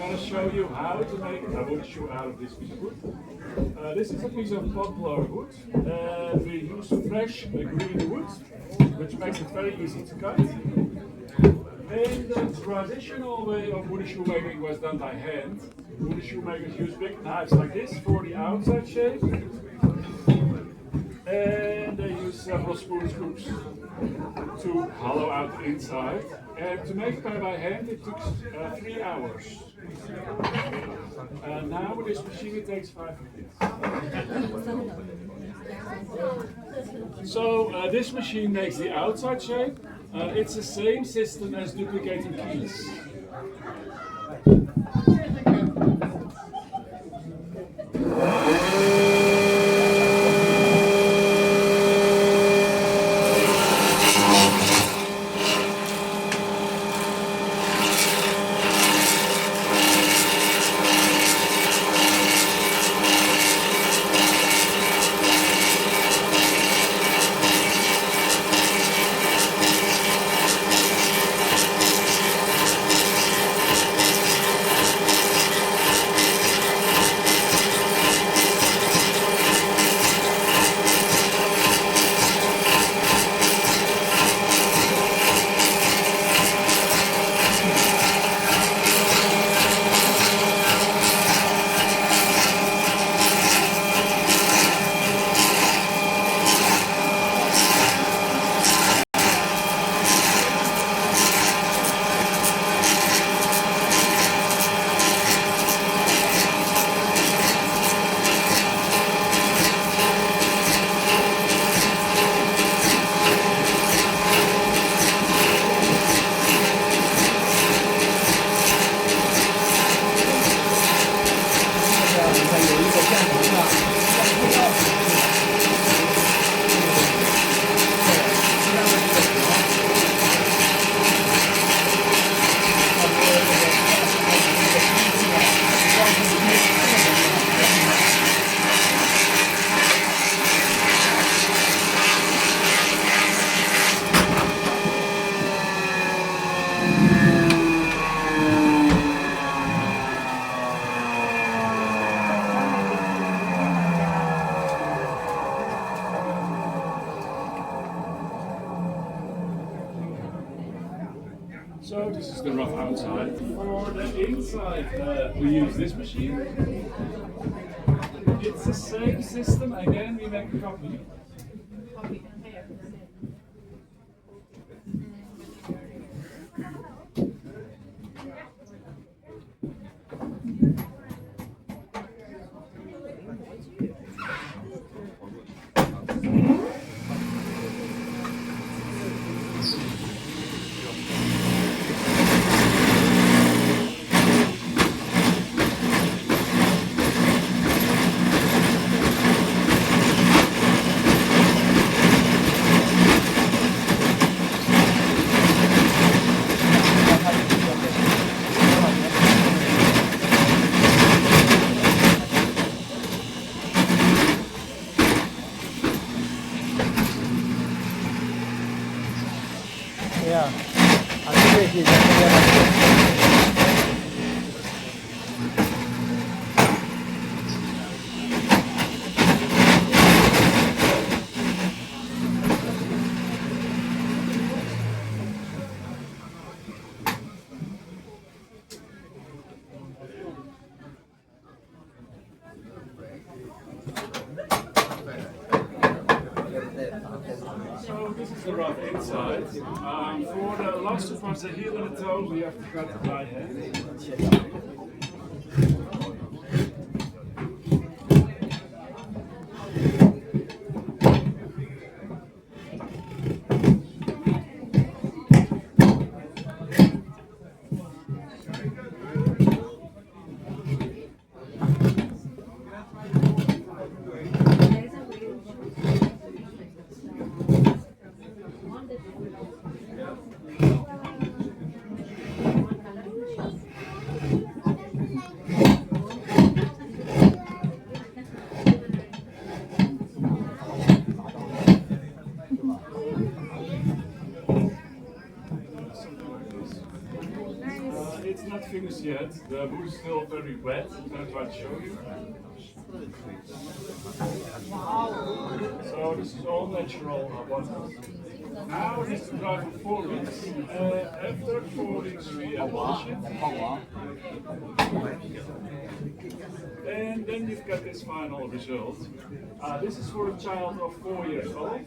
going to show you how to make a wooden shoe out of this piece of wood. This is a piece of poplar wood. We use fresh green wood, which makes it very easy to cut. Then the traditional way of wooden shoe making was done by hand. Wooden shoemakers use big knives like this for the outside shape. And they use several spoon scoops to hollow out the inside. And to make it by hand, it took 3 hours. Now with this machine, it takes 5 minutes. So this machine makes the outside shape. It's the same system as duplicating keys. So this is the rough outside. For the inside, we use this machine. It's the same system. Again, we make a copy. Yeah. So this is the rough inside. For the last two parts, the heel and the toe, we have to cut it by hand. The boot is still very wet, I'm going to try to show you. So this is all natural water. Now it is to dry for 4 weeks. After 4 weeks we wash it. And then you've got this final result. This is for a child of 4 years old.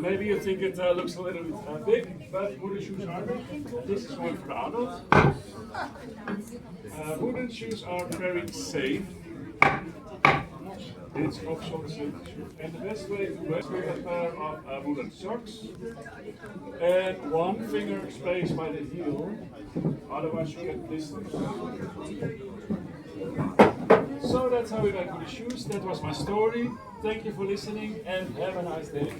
Maybe you think it looks a little bit big, but wooden shoes are big. This is one for the adult. Wooden shoes are very safe. It's optional safety shoe. And the best way to wear is with a pair of wooden socks and one finger spaced by the heel, otherwise you get blisters. So that's how we make wooden shoes. That was my story. Thank you for listening and have a nice day.